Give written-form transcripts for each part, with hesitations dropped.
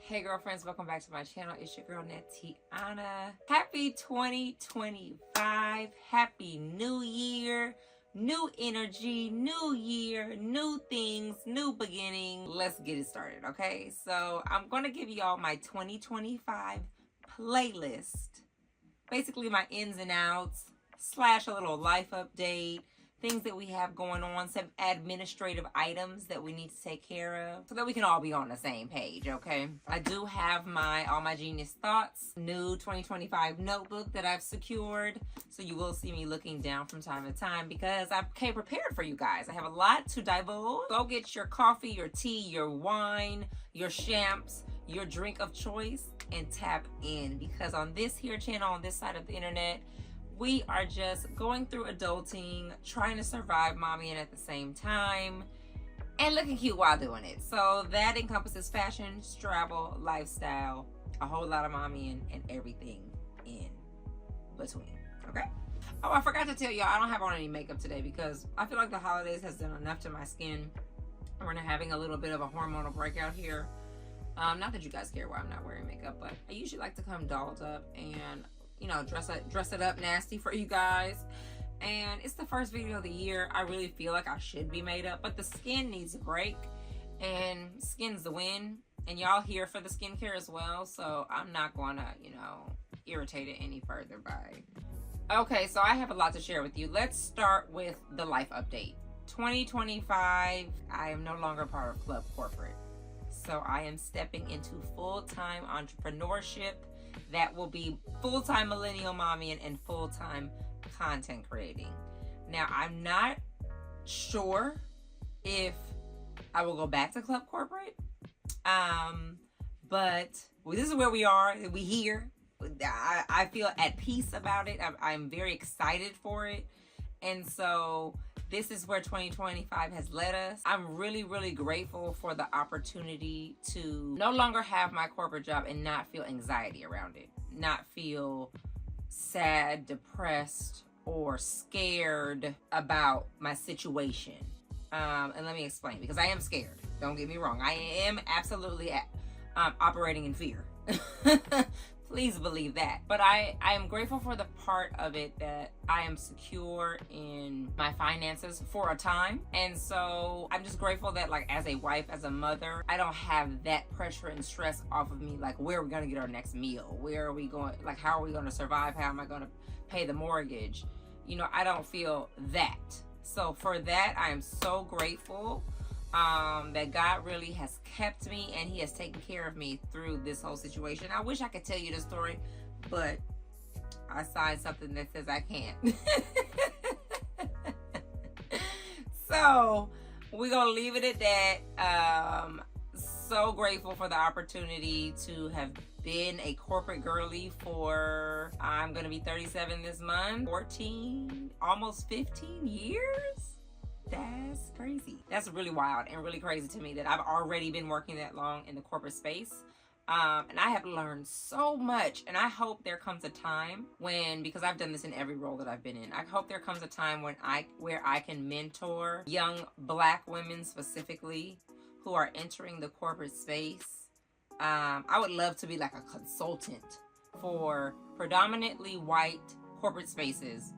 Hey girlfriends, welcome back to my channel. It's your girl Nateanah. Happy 2025. Happy New Year. New energy, new year, new things, new beginning. Let's get it started, okay? So I'm going to give you all my 2025 playlist. Basically my ins and outs, / a little life update, things that we have going on, some administrative items that we need to take care of so that we can all be on the same page, okay? I do have All My Genius Thoughts new 2025 notebook that I've secured, so you will see me looking down from time to time because I came prepared for you guys. I have a lot to divulge. Go get your coffee, your tea, your wine, your champs, your drink of choice, and tap in, because on this here channel, on this side of the internet, we are just going through adulting, trying to survive mommy and at the same time, and looking cute while doing it. So that encompasses fashion, travel, lifestyle, a whole lot of mommy and everything in between, okay? Oh, I forgot to tell y'all, I don't have on any makeup today because I feel like the holidays has done enough to my skin. We're having a little bit of a hormonal breakout here. Not that you guys care why I'm not wearing makeup, but I usually like to come dolled up and, you know, dress it up nasty for you guys. And it's the first video of the year. I really feel like I should be made up, but the skin needs a break, and skin's the win. And y'all here for the skincare as well, so I'm not gonna, you know, irritate it any further by. Okay, so I have a lot to share with you. Let's start with the life update. 2025, I am no longer part of Club Corporate. So I am stepping into full-time entrepreneurship. That will be full-time millennial mommy and full-time content creating. Now, I'm not sure if I will go back to Club Corporate, but this is where we are. We here. I feel at peace about it. I'm very excited for it, and so this is where 2025 has led us. I'm really, really grateful for the opportunity to no longer have my corporate job and not feel anxiety around it, not feel sad, depressed, or scared about my situation. And let me explain, because I am scared. Don't get me wrong. I am absolutely operating in fear. Please believe that. But I am grateful for the part of it that I am secure in my finances for a time. And so I'm just grateful that, like, as a wife, as a mother, I don't have that pressure and stress off of me. Like, where are we going to get our next meal? Where are we going? Like, how are we going to survive? How am I going to pay the mortgage? You know, I don't feel that. So for that, I am so grateful that God really has kept me and he has taken care of me through this whole situation. I wish I could tell you the story, but I signed something that says I can't. So we're gonna leave it at that. So grateful for the opportunity to have been a corporate girly for, I'm gonna be 37 this month, 14, almost 15 years. That's crazy. That's really wild and really crazy to me that I've already been working that long in the corporate space. And I have learned so much, and I hope there comes a time when, because I've done this in every role that I've been in, I hope there comes a time when where I can mentor young Black women specifically who are entering the corporate space. I would love to be like a consultant for predominantly white corporate spaces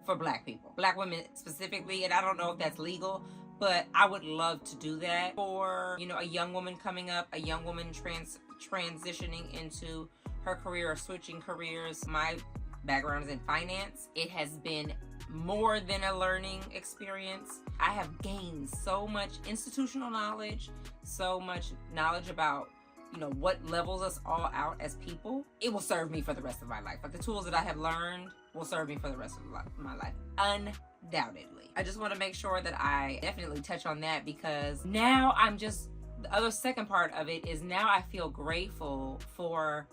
for Black people, Black women specifically. And I don't know if that's legal, but I would love to do that for, you know, a young woman coming up, a young woman transitioning into her career or switching careers. My background is in finance. It has been more than a learning experience. I have gained so much institutional knowledge, so much knowledge about, you know, what levels us all out as people. It will serve me for the rest of my life. Like, the tools that I have learned will serve me for the rest of my life, undoubtedly. I just want to make sure that I definitely touch on that, because now the other second part of it is now I feel grateful for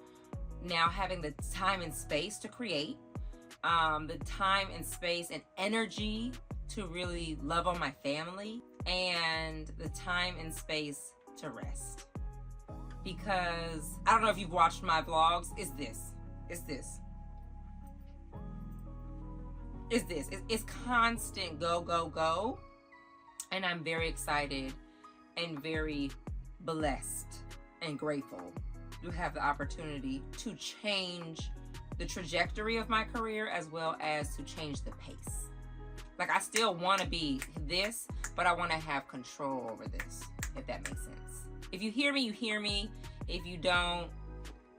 now having the time and space to create, the time and space and energy to really love on my family, and the time and space to rest. Because I don't know if you've watched my vlogs, it's constant go. And I'm very excited and very blessed and grateful you have the opportunity to change the trajectory of my career as well as to change the pace. Like, I still want to be this, but I want to have control over this, if that makes sense. If you hear me, you hear me. If you don't,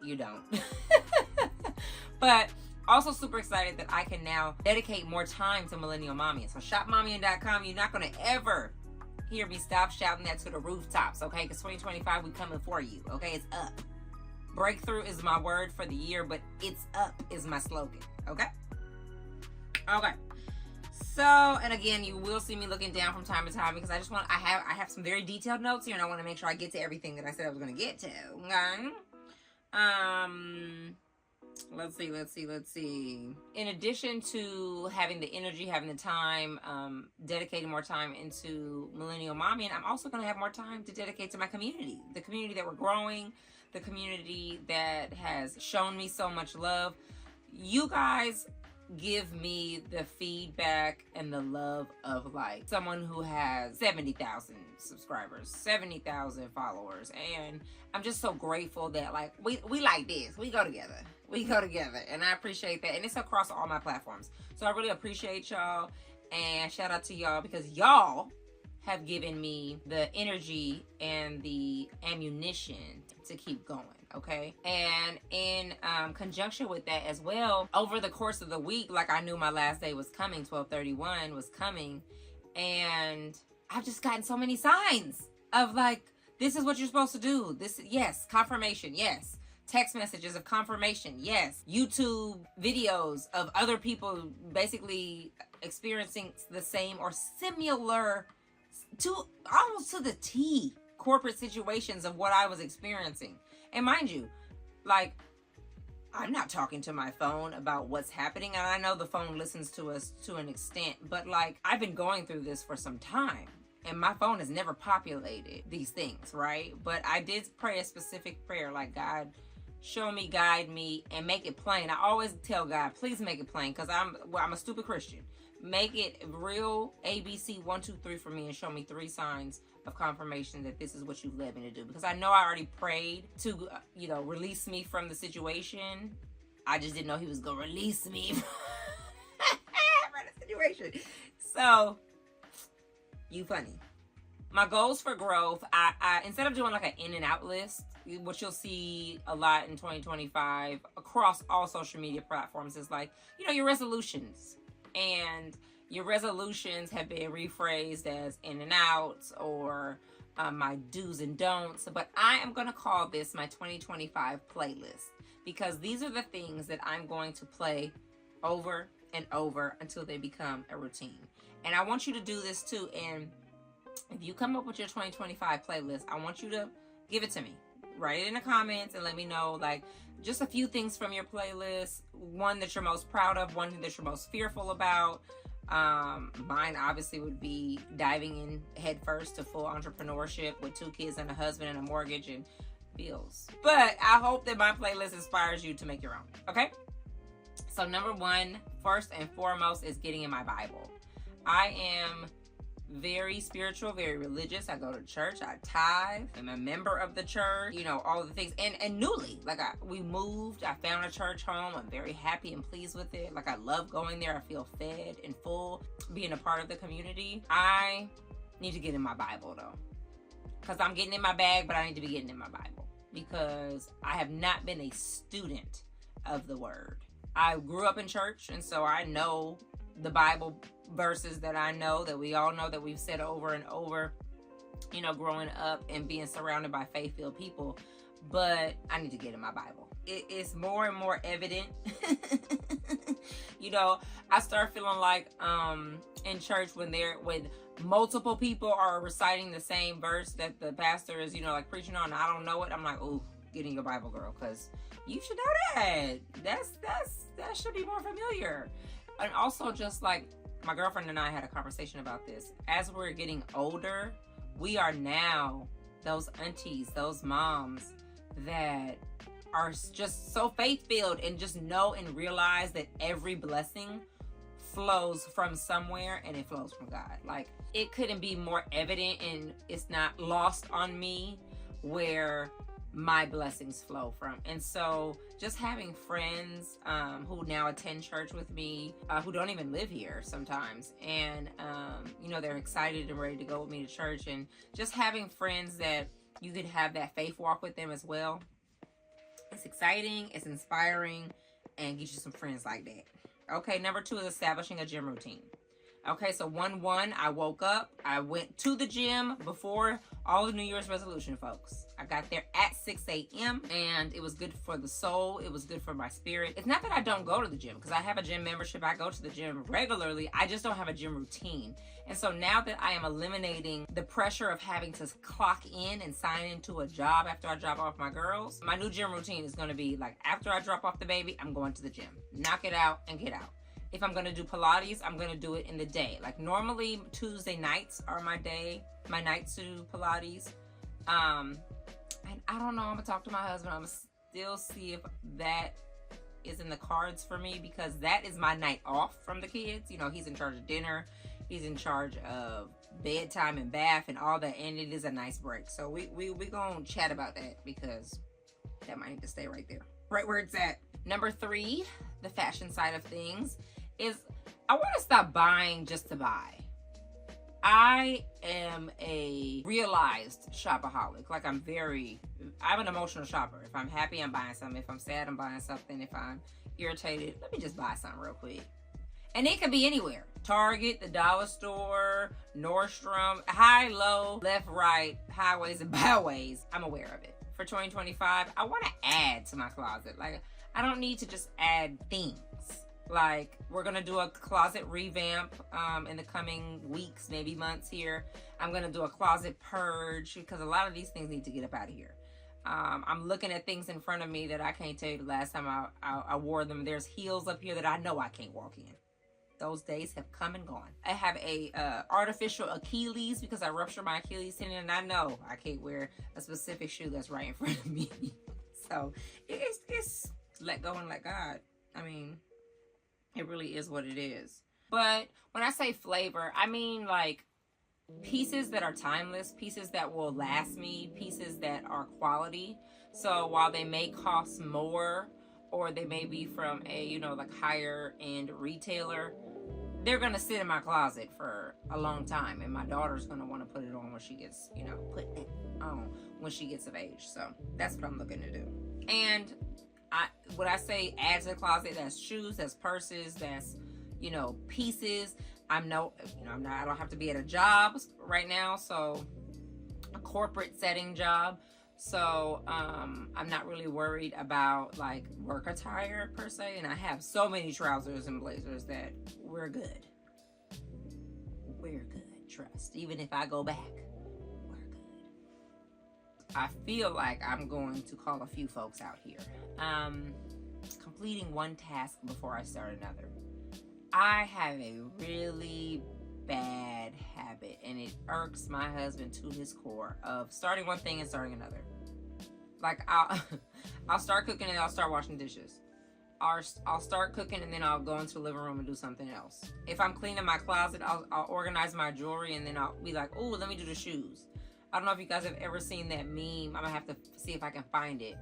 you don't. But also super excited that I can now dedicate more time to Millennial Mommying. So shopmommying.com, you're not going to ever hear me stop shouting that to the rooftops, okay? Because 2025, we coming for you, okay? It's up. Breakthrough is my word for the year, but it's up is my slogan, okay? Okay. So, and again, you will see me looking down from time to time because I have some very detailed notes here, and I want to make sure I get to everything that I said I was going to get to, okay? Let's see. In addition to having the energy, having the time, dedicating more time into Millennial Mommying, I'm also going to have more time to dedicate to my community. The community that we're growing, the community that has shown me so much love. You guys give me the feedback and the love of like someone who has 70,000 subscribers, 70,000 followers, and I'm just so grateful that like we like this. We go together, and I appreciate that, and it's across all my platforms. So I really appreciate y'all, and shout out to y'all because y'all have given me the energy and the ammunition to keep going. Okay. And in conjunction with that as well, over the course of the week, like I knew my last day was coming, 12/31 was coming. And I've just gotten so many signs of like, this is what you're supposed to do. This, yes, confirmation, yes. Text messages of confirmation, yes. YouTube videos of other people basically experiencing the same or similar to almost to the T corporate situations of what I was experiencing. And mind you, like, I'm not talking to my phone about what's happening. And I know the phone listens to us to an extent, but like, I've been going through this for some time and my phone has never populated these things, right? But I did pray a specific prayer, like, God, show me, guide me, and make it plain. I always tell God, please make it plain, because I'm a stupid Christian. Make it real ABC 1, 2, 3 for me, and show me 3 signs of confirmation that this is what you've led me to do. Because I know I already prayed to, release me from the situation. I just didn't know he was going to release me from the situation. So, you funny. My goals for growth, I instead of doing like an in and out list, what you'll see a lot in 2025 across all social media platforms is like, your resolutions. And your resolutions have been rephrased as in and outs or my do's and don'ts. But I am going to call this my 2025 playlist, because these are the things that I'm going to play over and over until they become a routine. And I want you to do this too. And if you come up with your 2025 playlist, I want you to give it to me. Write it in the comments and let me know, like, just a few things from your playlist. One that you're most proud of, one that you're most fearful about. Mine obviously would be diving in head first to full entrepreneurship with 2 kids and a husband and a mortgage and bills. But I hope that my playlist inspires you to make your own. Okay? So number 1, first and foremost, is getting in my Bible. I am very spiritual, very religious. I go to church, I tithe, I'm a member of the church, all of the things. And newly, like we moved, I found a church home. I'm very happy and pleased with it. Like, I love going there. I feel fed and full being a part of the community. I need to get in my Bible though, because I'm getting in my bag, but I need to be getting in my Bible because I have not been a student of the word. I grew up in church, and so I know the Bible verses that I know, that we all know, that we've said over and over, growing up and being surrounded by faith-filled people. But I need to get in my Bible. It is more and more evident. I start feeling like in church when multiple people are reciting the same verse that the pastor is, like preaching on, and I don't know it. I'm like, ooh, get in your Bible, girl, because you should know that. That should be more familiar. And also, just like, my girlfriend and I had a conversation about this. As we're getting older, we are now those aunties, those moms that are just so faith-filled and just know and realize that every blessing flows from somewhere, and it flows from God. Like, it couldn't be more evident, and it's not lost on me, where my blessings flow from. And so just having friends who now attend church with me, who don't even live here sometimes, and you know, they're excited and ready to go with me to church, and just having friends that you could have that faith walk with them as well. It's exciting, it's inspiring, and get you some friends like that. Okay, number 2 is establishing a gym routine. Okay, so 1/1, I woke up, I went to the gym before all the New Year's resolution, folks. I got there at 6 a.m. and it was good for the soul. It was good for my spirit. It's not that I don't go to the gym, because I have a gym membership. I go to the gym regularly. I just don't have a gym routine. And so now that I am eliminating the pressure of having to clock in and sign into a job after I drop off my girls, my new gym routine is going to be like, after I drop off the baby, I'm going to the gym. Knock it out and get out. If I'm going to do Pilates, I'm going to do it in the day. Like normally Tuesday nights are my nights to do Pilates. And I don't know, I'm going to talk to my husband. I'm going to still see if that is in the cards for me, because that is my night off from the kids. You know, he's in charge of dinner. He's in charge of bedtime and bath and all that. And it is a nice break. So we going to chat about that, because that might need to stay right there. Right where it's at. Number 3, the fashion side of things, is I want to stop buying just to buy. I am a realized shopaholic. Like I'm an emotional shopper. If I'm happy, I'm buying something. If I'm sad, I'm buying something. If I'm irritated, let me just buy something real quick. And it could be anywhere. Target, the dollar store, Nordstrom, high, low, left, right, highways and byways. I'm aware of it. For 2025, I want to add to my closet. Like, I don't need to just add things. Like, we're going to do a closet revamp in the coming weeks, maybe months here. I'm going to do a closet purge, because a lot of these things need to get up out of here. I'm looking at things in front of me that I can't tell you the last time I wore them. There's heels up here that I know I can't walk in. Those days have come and gone. I have a artificial Achilles because I ruptured my Achilles tendon, and I know I can't wear a specific shoe that's right in front of me. So it's let go and let God. I mean, it really is what it is. But when I say flavor, I mean like pieces that are timeless, pieces that will last me, pieces that are quality. So while they may cost more, or they may be from a, you know, like higher end retailer, they're going to sit in my closet for a long time. And my daughter's going to want to put it on when she gets, you know, put it on when she gets of age. So that's what I'm looking to do. And when I say add to the closet, that's shoes, that's purses, that's, you know, pieces. I don't have to be at a job right now. So a corporate setting job. So I'm not really worried about like work attire per se. And I have so many trousers and blazers that we're good. We're good, trust. Even if I go back, we're good. I feel like I'm going to call a few folks out here. Completing one task before I start another. I have a really bad habit, and it irks my husband to his core, of starting one thing and starting another. Like I'll start cooking and I'll start washing dishes. I'll start cooking and then I'll go into the living room and do something else. If I'm cleaning my closet, I'll organize my jewelry, and then I'll be like, oh, let me do the shoes. I don't know if you guys have ever seen that meme. I'm gonna have to see if I can find it.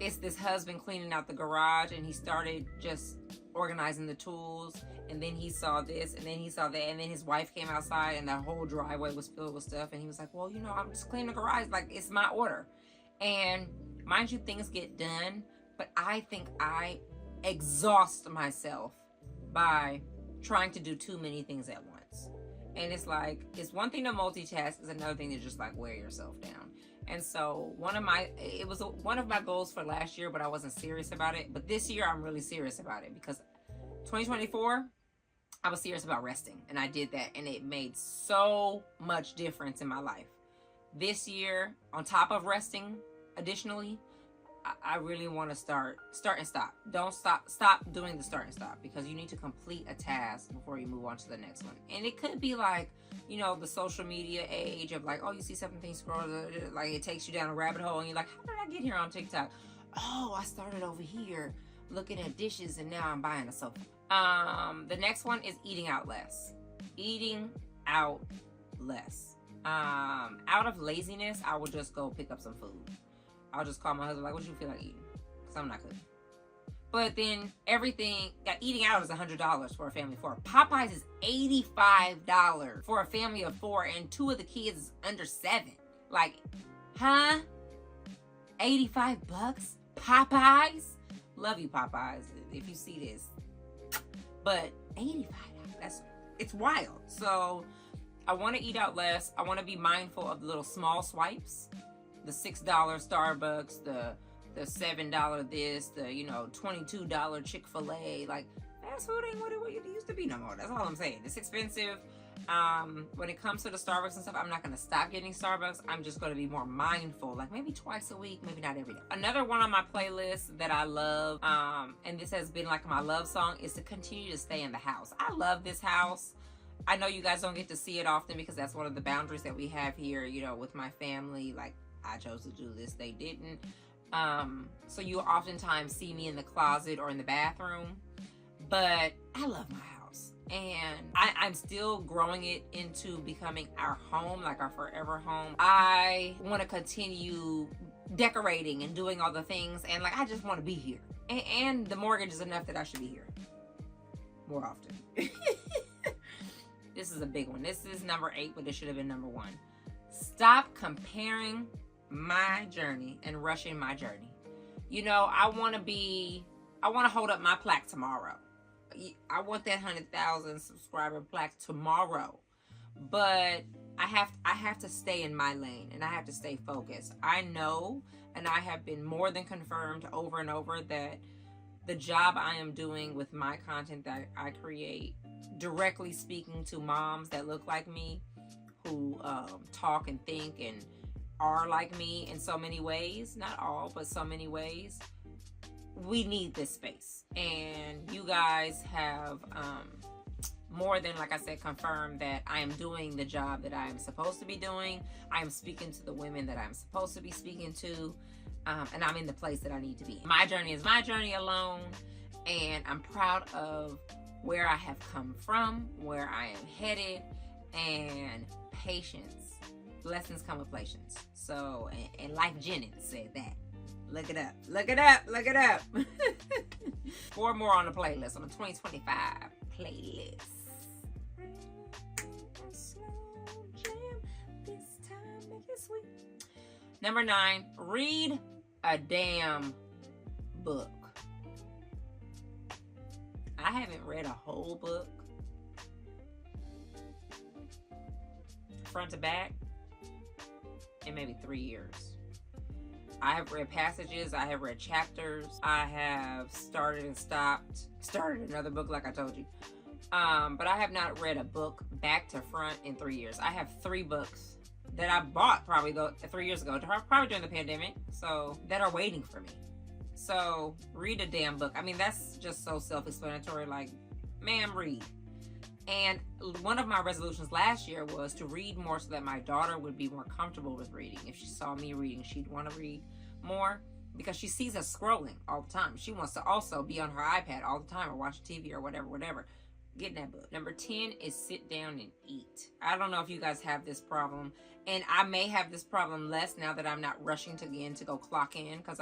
It's this husband cleaning out the garage, and he started just organizing the tools, and then he saw this, and then he saw that, and then his wife came outside, and the whole driveway was filled with stuff, and he was like, well, you know, I'm just cleaning the garage, like, it's my order. And mind you, things get done, but I think I exhaust myself by trying to do too many things at once. And it's like, it's one thing to multitask, it's another thing to just like wear yourself down. And so it was one of my goals for last year, but I wasn't serious about it. But this year I'm really serious about it, because 2024, I was serious about resting, and I did that, and it made so much difference in my life. This year, on top of resting, additionally, I really want to start and stop. Don't stop doing the start and stop, because you need to complete a task before you move on to the next one. And it could be like, you know, the social media age of like, oh, you see something scroll, like it takes you down a rabbit hole, and you're like, how did I get here on TikTok? Oh, I started over here looking at dishes, and now I'm buying a sofa. The next one is eating out less. Eating out less. Out of laziness, I will just go pick up some food. I'll just call my husband, like, what you feel like eating? Because I'm not cooking. But then eating out is $100 for a family of 4. Popeyes is $85 for a family of 4, and 2 of the kids is under 7. Like, huh? $85? Popeyes? Love you, Popeyes, if you see this. But $85, it's wild. So I want to eat out less. I want to be mindful of the little small swipes. The $6 Starbucks, the $7 this, the $22 Chick-fil-A. Like, fast food ain't what it used to be no more. That's all I'm saying. It's expensive. When it comes to the Starbucks and stuff, I'm not going to stop getting Starbucks. I'm just going to be more mindful, like maybe twice a week, maybe not every day. Another one on my playlist that I love, and this has been like my love song, is to continue to stay in the house. I love this house. I know you guys don't get to see it often because that's one of the boundaries that we have here, with my family. Like, I chose to do this, they didn't. So you oftentimes see me in the closet or in the bathroom, but I love my house, and I'm still growing it into becoming our home, like our forever home. I want to continue decorating and doing all the things, and like, I just want to be here, and the mortgage is enough that I should be here more often. This is a big one. This is number 8, but it should have been number 1. Stop comparing my journey and rushing my journey. I want to hold up my plaque tomorrow. I want that 100,000 subscriber plaque tomorrow. But I have to stay in my lane, and I have to stay focused. I know, and I have been more than confirmed over and over, that the job I am doing with my content that I create, directly speaking to moms that look like me, who talk and think and are like me in so many ways, not all, but so many ways, we need this space. And you guys have more than, like I said, confirmed that I am doing the job that I am supposed to be doing. I am speaking to the women that I'm supposed to be speaking to, and I'm in the place that I need to be. My journey is my journey alone, and I'm proud of where I have come from, where I am headed, and patience. Blessings come with patience. So, and Life Jennings said that. Look it up. Look it up. Look it up. 4 more on the playlist, on the 2025 playlist. Number 9, read a damn book. I haven't read a whole book, front to back, in maybe 3 years. I have read passages, I have read chapters, I have started and started another book like I told you. But I have not read a book back to front in 3 years. I have 3 books that I bought probably 3 years ago, probably during the pandemic, so that are waiting for me. So read a damn book. I mean, that's just so self-explanatory. Like, ma'am, read. And one of my resolutions last year was to read more so that my daughter would be more comfortable with reading. If she saw me reading, she'd want to read more because she sees us scrolling all the time. She wants to also be on her iPad all the time or watch TV or whatever. Get in that book. Number 10 is sit down and eat. I don't know if you guys have this problem, and I may have this problem less now that I'm not rushing to go clock in, because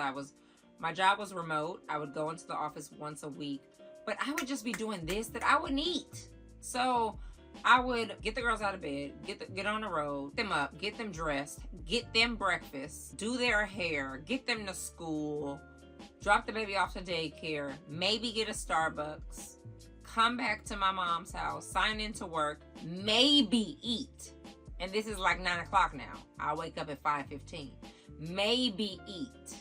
my job was remote. I would go into the office once a week, but I would just be doing this that I wouldn't eat. So I would get the girls out of bed, get on the road, them up, get them dressed, get them breakfast, do their hair, get them to school, drop the baby off to daycare, maybe get a Starbucks, come back to my mom's house, sign into work, maybe eat. And this is like 9 o'clock now. I wake up at 5:15. Maybe eat.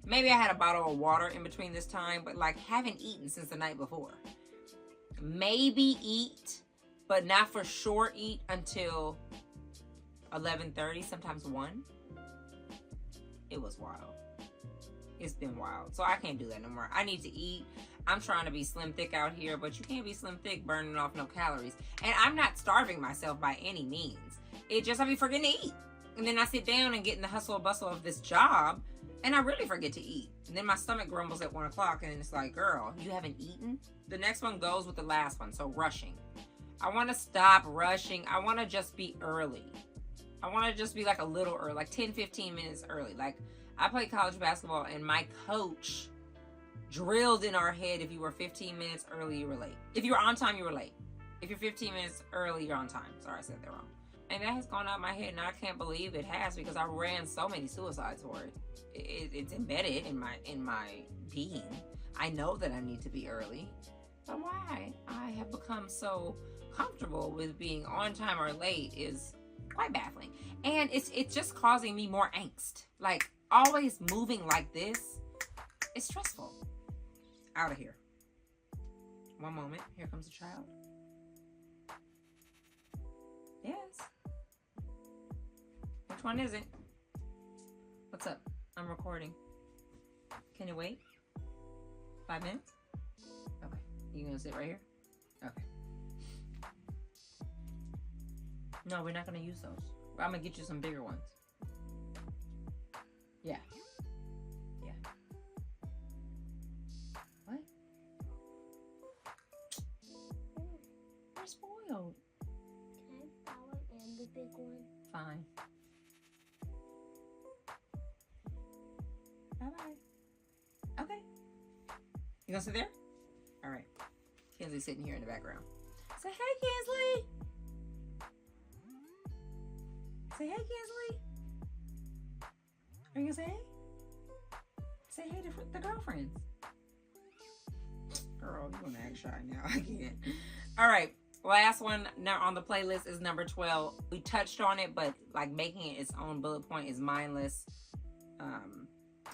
Maybe I had a bottle of water in between this time, but like haven't eaten since the night before. Maybe eat, but not for sure eat until 11:30, sometimes 1. It was wild. It's been wild. So I can't do that no more. I need to eat. I'm trying to be slim thick out here, but you can't be slim thick burning off no calories. And I'm not starving myself by any means. It just, I be forgetting to eat. And then I sit down and get in the hustle and bustle of this job, and I really forget to eat. And then my stomach grumbles at 1 o'clock, and it's like, girl, you haven't eaten? The next one goes with the last one, so rushing. I want to stop rushing. I want to just be early. I want to just be like a little early, like 10, 15 minutes early. Like, I played college basketball, and my coach drilled in our head, if you were 15 minutes early, you were late. If you were on time, you were late. If you're 15 minutes early, you're on time. Sorry, I said that wrong. And that has gone out of my head, and I can't believe it has, because I ran so many suicides for it. It's embedded in my being. I know that I need to be early. But why I have become so comfortable with being on time or late is quite baffling. And it's just causing me more angst. Like, always moving like this is stressful. Out of here. One moment. Here comes a child. Yes. Which one is it? What's up? I'm recording. Can you wait? 5 minutes? Okay. You gonna sit right here? Okay. No, we're not gonna use those. I'm gonna get you some bigger ones. Yeah. Yeah. What? You're spoiled. Can I have that one and the big one? Fine. Bye-bye. Okay. You gonna sit there? All right. Kinsley's sitting here in the background. Say, hey, Kinsley. Say, hey, Kinsley. Are you gonna say hey? Say hey to the girlfriends. Girl, you're gonna act shy now. I can't. All right. Last one now on the playlist is number 12. We touched on it, but like making it its own bullet point is mindless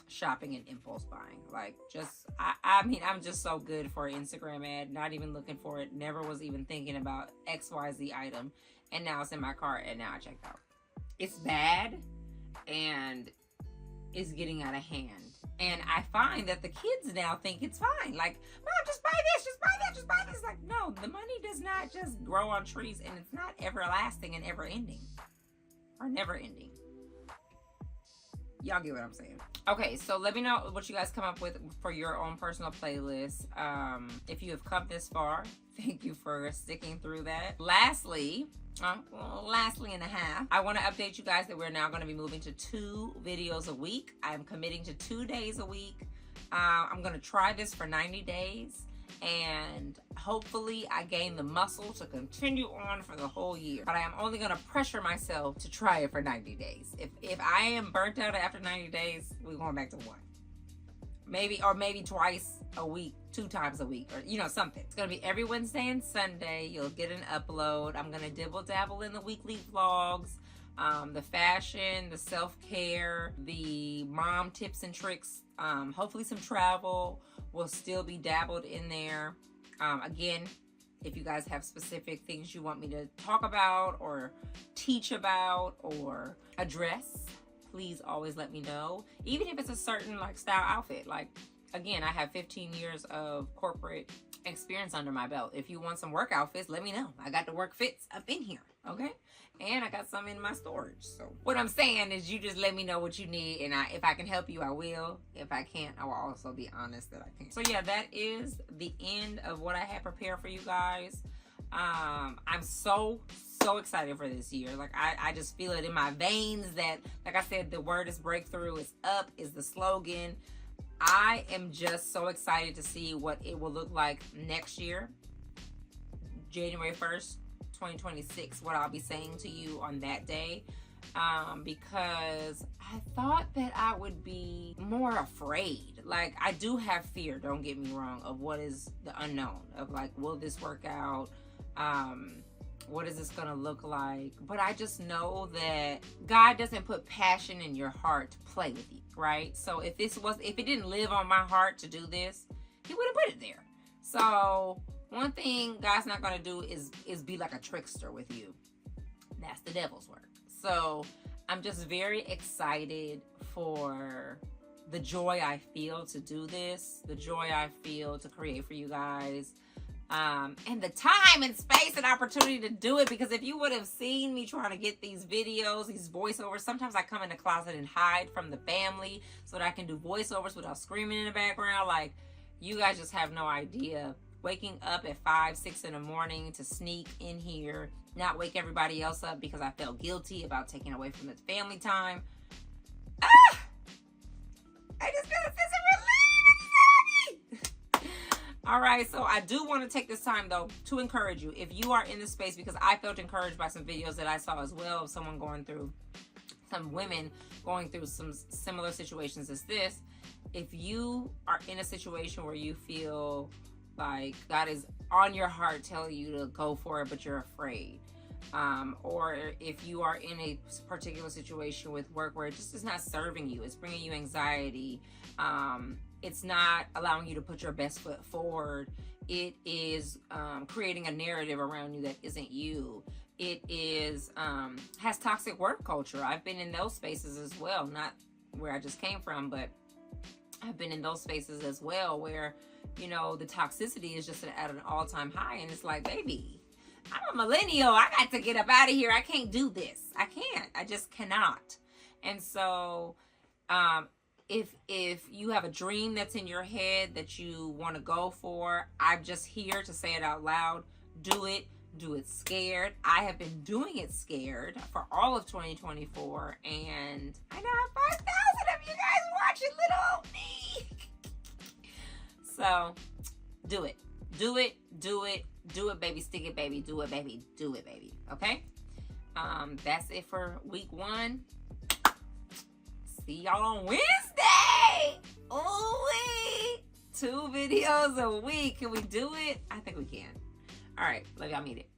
shopping and impulse buying. Like, just I mean, I'm just so good for an Instagram ad, not even looking for it, never was even thinking about XYZ item, and now it's in my cart, and now I checked out. It's bad, and it's getting out of hand. And I find that the kids now think it's fine. Like, Mom, just buy this, just buy that, just buy this. Like, no, the money does not just grow on trees, and it's not everlasting and ever ending. Or never ending. Y'all get what I'm saying. Okay, so let me know what you guys come up with for your own personal playlist. If you have come this far, thank you for sticking through that. Lastly and a half, I want to update you guys that we're now going to be moving to 2 videos a week. I'm committing to 2 days a week. I'm going to try this for 90 days. And hopefully I gain the muscle to continue on for the whole year. But I am only going to pressure myself to try it for 90 days. If I am burnt out after 90 days, we're going back to 1. Maybe twice a week, 2 times a week, or something. It's going to be every Wednesday and Sunday. You'll get an upload. I'm going to dibble dabble in the weekly vlogs, the fashion, the self-care, the mom tips and tricks, hopefully some travel will still be dabbled in there. Again, if you guys have specific things you want me to talk about or teach about or address, please always let me know. Even if it's a certain style outfit. Like, again, I have 15 years of corporate experience under my belt. If you want some work outfits, let me know. I got the work fits up in here, okay? And I got some in my storage. So what I'm saying is, you just let me know what you need, and if I can help you, I will. If I can't, I will also be honest that I can't. So yeah, that is the end of what I had prepared for you guys. I'm so excited for this year. Like, I just feel it in my veins that, like I said, the word is breakthrough. It's up is the slogan. I am just so excited to see what it will look like next year, January 1st, 2026, what I'll be saying to you on that day, because I thought that I would be more afraid. Like, I do have fear, don't get me wrong, of what is the unknown, of like, will this work out? What is this gonna look like? But I just know that God doesn't put passion in your heart to play with you, right? So if it didn't live on my heart to do this, He would have put it there. So one thing God's not gonna do is be like a trickster with you. That's the devil's work. So I'm just very excited for the joy I feel to do this, the joy I feel to create for you guys. And the time and space and opportunity to do it, because if you would have seen me trying to get these videos, these voiceovers, sometimes I come in the closet and hide from the family so that I can do voiceovers without screaming in the background. Like, you guys just have no idea. Waking up at 5, 6 in the morning to sneak in here, not wake everybody else up because I felt guilty about taking away from the family time. I just got a sense of relief. All right, so I do want to take this time, though, to encourage you. If you are in this space, because I felt encouraged by some videos that I saw as well of someone going through, some women going through some similar situations as this. If you are in a situation where you feel like God is on your heart telling you to go for it, but you're afraid, or if you are in a particular situation with work where it just is not serving you, it's bringing you anxiety, it's not allowing you to put your best foot forward, it is creating a narrative around you that isn't you, it is has toxic work culture. I've been in those spaces as well, not where I just came from, but I've been in those spaces as well where, you know, the toxicity is just at an all-time high, and it's like, baby, I'm a millennial. I got to get up out of here. I can't do this. I can't. I just cannot. And so, if you have a dream that's in your head that you want to go for, I'm just here to say it out loud. Do it. Do it scared. I have been doing it scared for all of 2024, and I now have 5,000 of you guys watching little old me. So, do it. Do it. Do it. Do it, baby. Stick it, baby. Do it, baby. Do it, baby. Okay? That's it for week 1. See y'all on Wednesday. Ooh, 2 videos a week. Can we do it? I think we can. All right. Love y'all. Meet it.